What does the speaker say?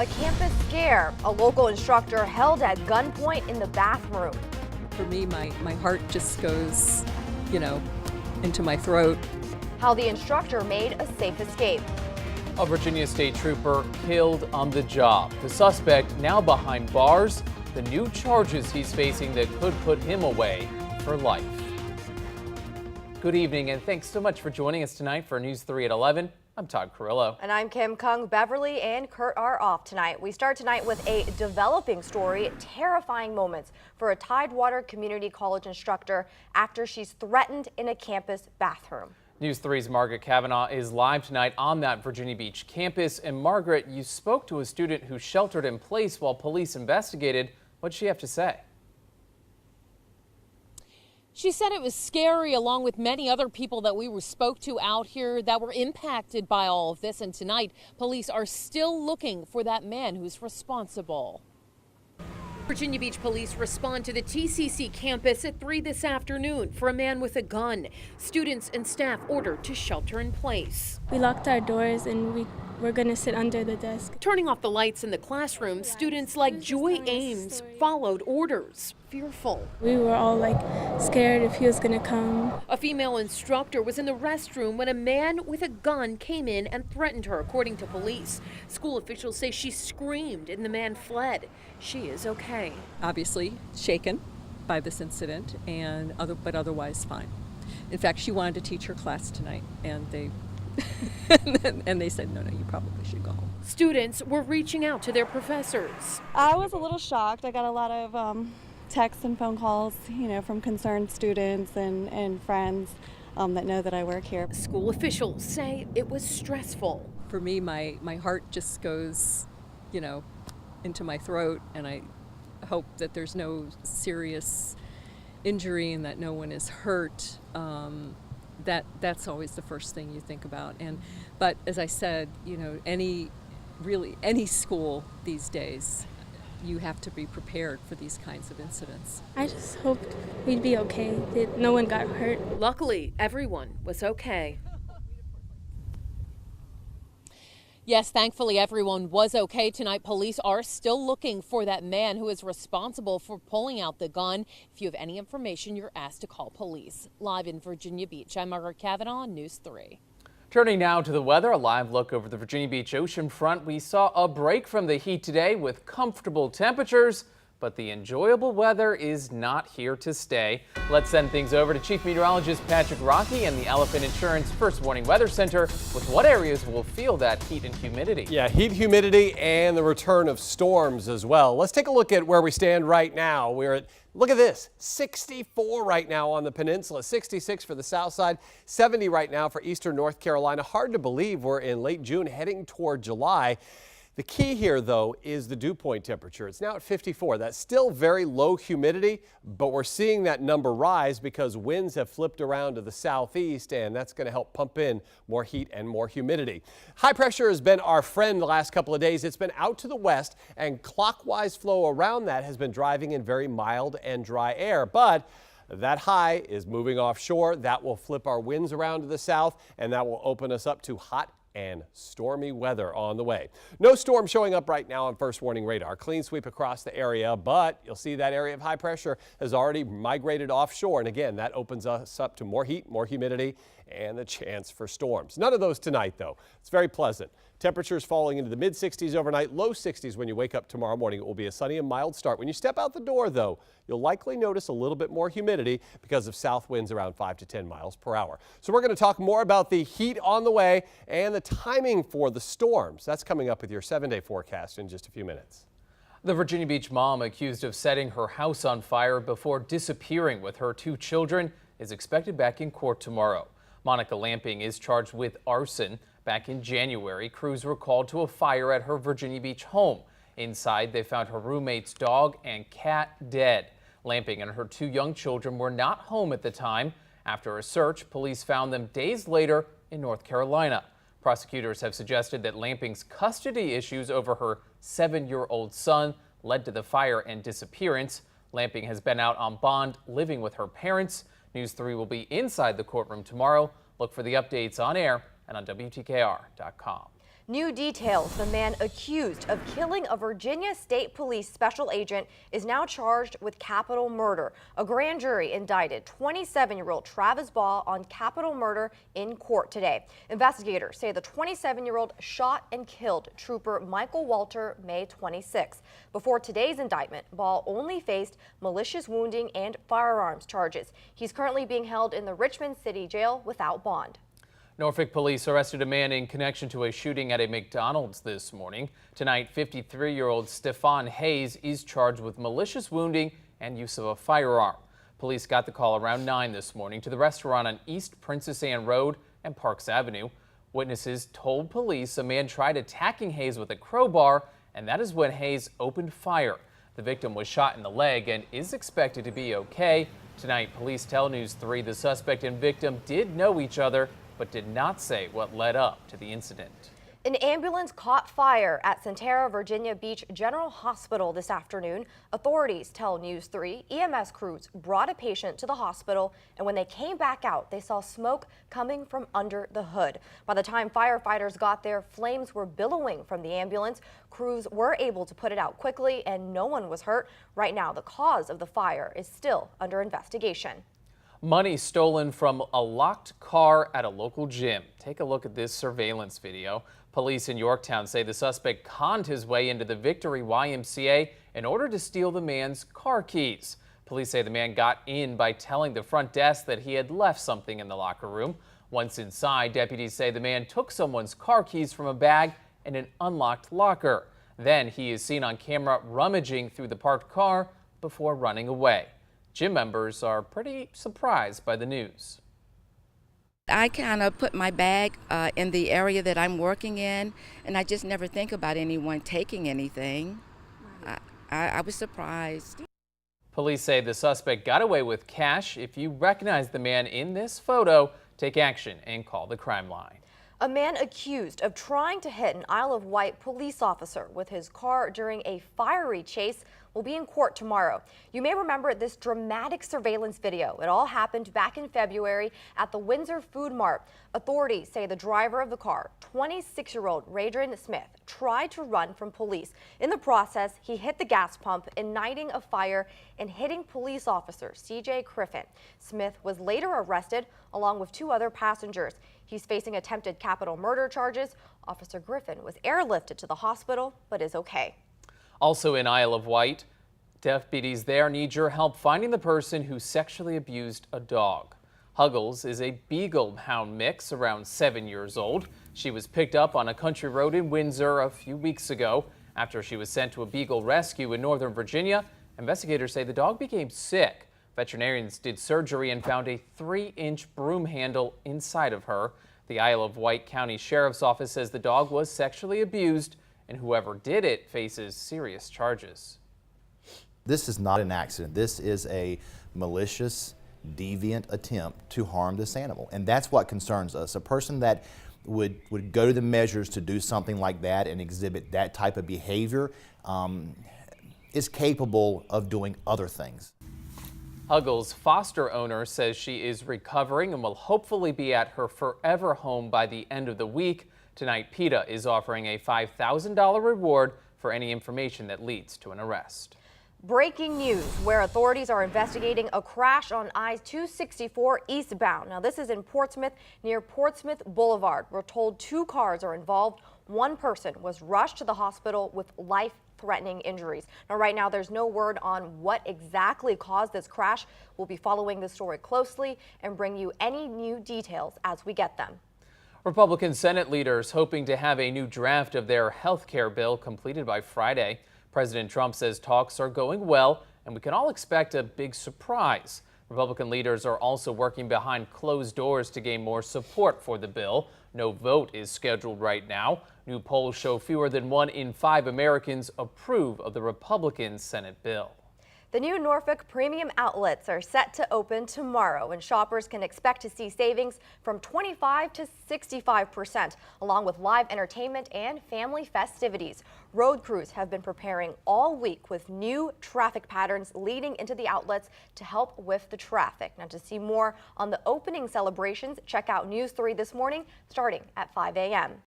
A campus scare. A local instructor held at gunpoint in the bathroom. For me, my heart just goes, into my throat. How the instructor made a safe escape. A Virginia state trooper killed on the job. The suspect now behind bars. The new charges he's facing that could put him away for life. Good evening and thanks so much for joining us tonight for News 3 at 11. I'm Todd Carrillo. And I'm Kim Kung. Beverly and Kurt are off tonight. We start tonight with a developing story, terrifying moments for a Tidewater Community College instructor after she's threatened in a campus bathroom. News 3's Margaret Kavanaugh is live tonight on that Virginia Beach campus. And Margaret, you spoke to a student who sheltered in place while police investigated. What'd she have to say? She said it was scary, along with many other people that we spoke to out here that were impacted by all of this. And tonight, police are still looking for that man who's responsible. Virginia Beach police respond to the TCC campus at 3 this afternoon for a man with a gun. Students and staff ordered to shelter in place. We locked our doors and we're going to sit under the desk. Turning off the lights in the classroom, students like Joy Ames followed orders, fearful. We were all scared if he was going to come. A female instructor was in the restroom when a man with a gun came in and threatened her, according to police. School officials say she screamed and the man fled. She is okay. Obviously shaken by this incident, but otherwise fine. In fact, she wanted to teach her class tonight, and they and they said, no, you probably should go home. Students were reaching out to their professors. I was a little shocked. I got a lot of texts and phone calls, from concerned students and friends that know that I work here. School officials say it was stressful. For me, my heart just goes, into my throat, and I hope that there's no serious injury and that no one is hurt. That's always the first thing you think about. But as I said, any school these days, you have to be prepared for these kinds of incidents. I just hoped we'd be okay, that no one got hurt. Luckily, everyone was okay. Yes, thankfully everyone was okay tonight. Police are still looking for that man who is responsible for pulling out the gun. If you have any information, you're asked to call police. Live in Virginia Beach, I'm Margaret Kavanaugh, News 3. Turning now to the weather, a live look over the Virginia Beach ocean front. We saw a break from the heat today with comfortable temperatures, but the enjoyable weather is not here to stay. Let's send things over to Chief Meteorologist Patrick Rocky and the Elephant Insurance First Warning Weather Center with what areas will feel that heat and humidity. Yeah, heat, humidity, and the return of storms as well. Let's take a look at where we stand right now. We're at, look at this, 64 right now on the peninsula, 66 for the south side, 70 right now for eastern North Carolina. Hard to believe we're in late June heading toward July. The key here, though, is the dew point temperature. It's now at 54. That's still very low humidity, but we're seeing that number rise because winds have flipped around to the southeast, and that's going to help pump in more heat and more humidity. High pressure has been our friend the last couple of days. It's been out to the west, and clockwise flow around that has been driving in very mild and dry air. But that high is moving offshore. That will flip our winds around to the south, and that will open us up to hot and stormy weather on the way. No storm showing up right now on first warning radar. Clean sweep across the area, but you'll see that area of high pressure has already migrated offshore. And again, that opens us up to more heat, more humidity, and the chance for storms. None of those tonight, though. It's very pleasant. Temperatures falling into the mid-60s overnight, low 60s when you wake up tomorrow morning. It will be a sunny and mild start. When you step out the door, though, you'll likely notice a little bit more humidity because of south winds around 5 to 10 miles per hour. So we're going to talk more about the heat on the way and the timing for the storms. That's coming up with your 7-day forecast in just a few minutes. The Virginia Beach mom accused of setting her house on fire before disappearing with her 2 children is expected back in court tomorrow. Monica Lamping is charged with arson. Back in January, crews were called to a fire at her Virginia Beach home. Inside, they found her roommate's dog and cat dead. Lamping and her 2 young children were not home at the time. After a search, police found them days later in North Carolina. Prosecutors have suggested that Lamping's custody issues over her 7-year-old son led to the fire and disappearance. Lamping has been out on bond, living with her parents. News 3 will be inside the courtroom tomorrow. Look for the updates on air and on WTKR.com. New details. The man accused of killing a Virginia State Police special agent is now charged with capital murder. A grand jury indicted 27-year-old Travis Ball on capital murder in court today. Investigators say the 27-year-old shot and killed Trooper Michael Walter May 26. Before today's indictment, Ball only faced malicious wounding and firearms charges. He's currently being held in the Richmond City Jail without bond. Norfolk police arrested a man in connection to a shooting at a McDonald's this morning. Tonight, 53-year-old Stefan Hayes is charged with malicious wounding and use of a firearm. Police got the call around 9 this morning to the restaurant on East Princess Anne Road and Parks Avenue. Witnesses told police a man tried attacking Hayes with a crowbar, and that is when Hayes opened fire. The victim was shot in the leg and is expected to be okay. Tonight, police tell News 3 the suspect and victim did know each other, but did not say what led up to the incident. An ambulance caught fire at Centera Virginia Beach General Hospital this afternoon. Authorities tell News 3 EMS crews brought a patient to the hospital, and when they came back out, they saw smoke coming from under the hood. By the time firefighters got there, flames were billowing from the ambulance. Crews were able to put it out quickly, and no one was hurt. Right now, the cause of the fire is still under investigation. Money stolen from a locked car at a local gym. Take a look at this surveillance video. Police in Yorktown say the suspect conned his way into the Victory YMCA in order to steal the man's car keys. Police say the man got in by telling the front desk that he had left something in the locker room. Once inside, deputies say the man took someone's car keys from a bag in an unlocked locker. Then he is seen on camera rummaging through the parked car before running away. Gym members are pretty surprised by the news. I kind of put my bag in the area that I'm working in, and I just never think about anyone taking anything. I was surprised. Police say the suspect got away with cash. If you recognize the man in this photo, take action and call the crime line. A man accused of trying to hit an Isle of Wight police officer with his car during a fiery chase will be in court tomorrow. You may remember this dramatic surveillance video. It all happened back in February at the Windsor Food Mart. Authorities say the driver of the car, 26-year-old Radrin Smith, tried to run from police. In the process, he hit the gas pump, igniting a fire and hitting police officer CJ Griffin. Smith was later arrested along with 2 other passengers. He's facing attempted capital murder charges. Officer Griffin was airlifted to the hospital but is okay. Also in Isle of Wight, deputies there need your help finding the person who sexually abused a dog. Huggles is a Beagle Hound mix around 7 years old. She was picked up on a country road in Windsor a few weeks ago. After she was sent to a Beagle rescue in Northern Virginia, investigators say the dog became sick. Veterinarians did surgery and found a 3-inch broom handle inside of her. The Isle of Wight County Sheriff's Office says the dog was sexually abused, and whoever did it faces serious charges. This is not an accident. This is a malicious, deviant attempt to harm this animal. And that's what concerns us. A person that would go to the measures to do something like that and exhibit that type of behavior is capable of doing other things. Huggles' foster owner says she is recovering and will hopefully be at her forever home by the end of the week. Tonight, PETA is offering a $5,000 reward for any information that leads to an arrest. Breaking news, where authorities are investigating a crash on I-264 eastbound. Now, this is in Portsmouth near Portsmouth Boulevard. We're told 2 cars are involved. 1 person was rushed to the hospital with life-threatening injuries. Now, right now, there's no word on what exactly caused this crash. We'll be following this story closely and bring you any new details as we get them. Republican Senate leaders hoping to have a new draft of their health care bill completed by Friday. President Trump says talks are going well, and we can all expect a big surprise. Republican leaders are also working behind closed doors to gain more support for the bill. No vote is scheduled right now. New polls show fewer than 1 in 5 Americans approve of the Republican Senate bill. The new Norfolk premium outlets are set to open tomorrow, and shoppers can expect to see savings from 25 to 65%, along with live entertainment and family festivities. Road crews have been preparing all week with new traffic patterns leading into the outlets to help with the traffic. Now, to see more on the opening celebrations, check out News 3 this morning starting at 5 a.m.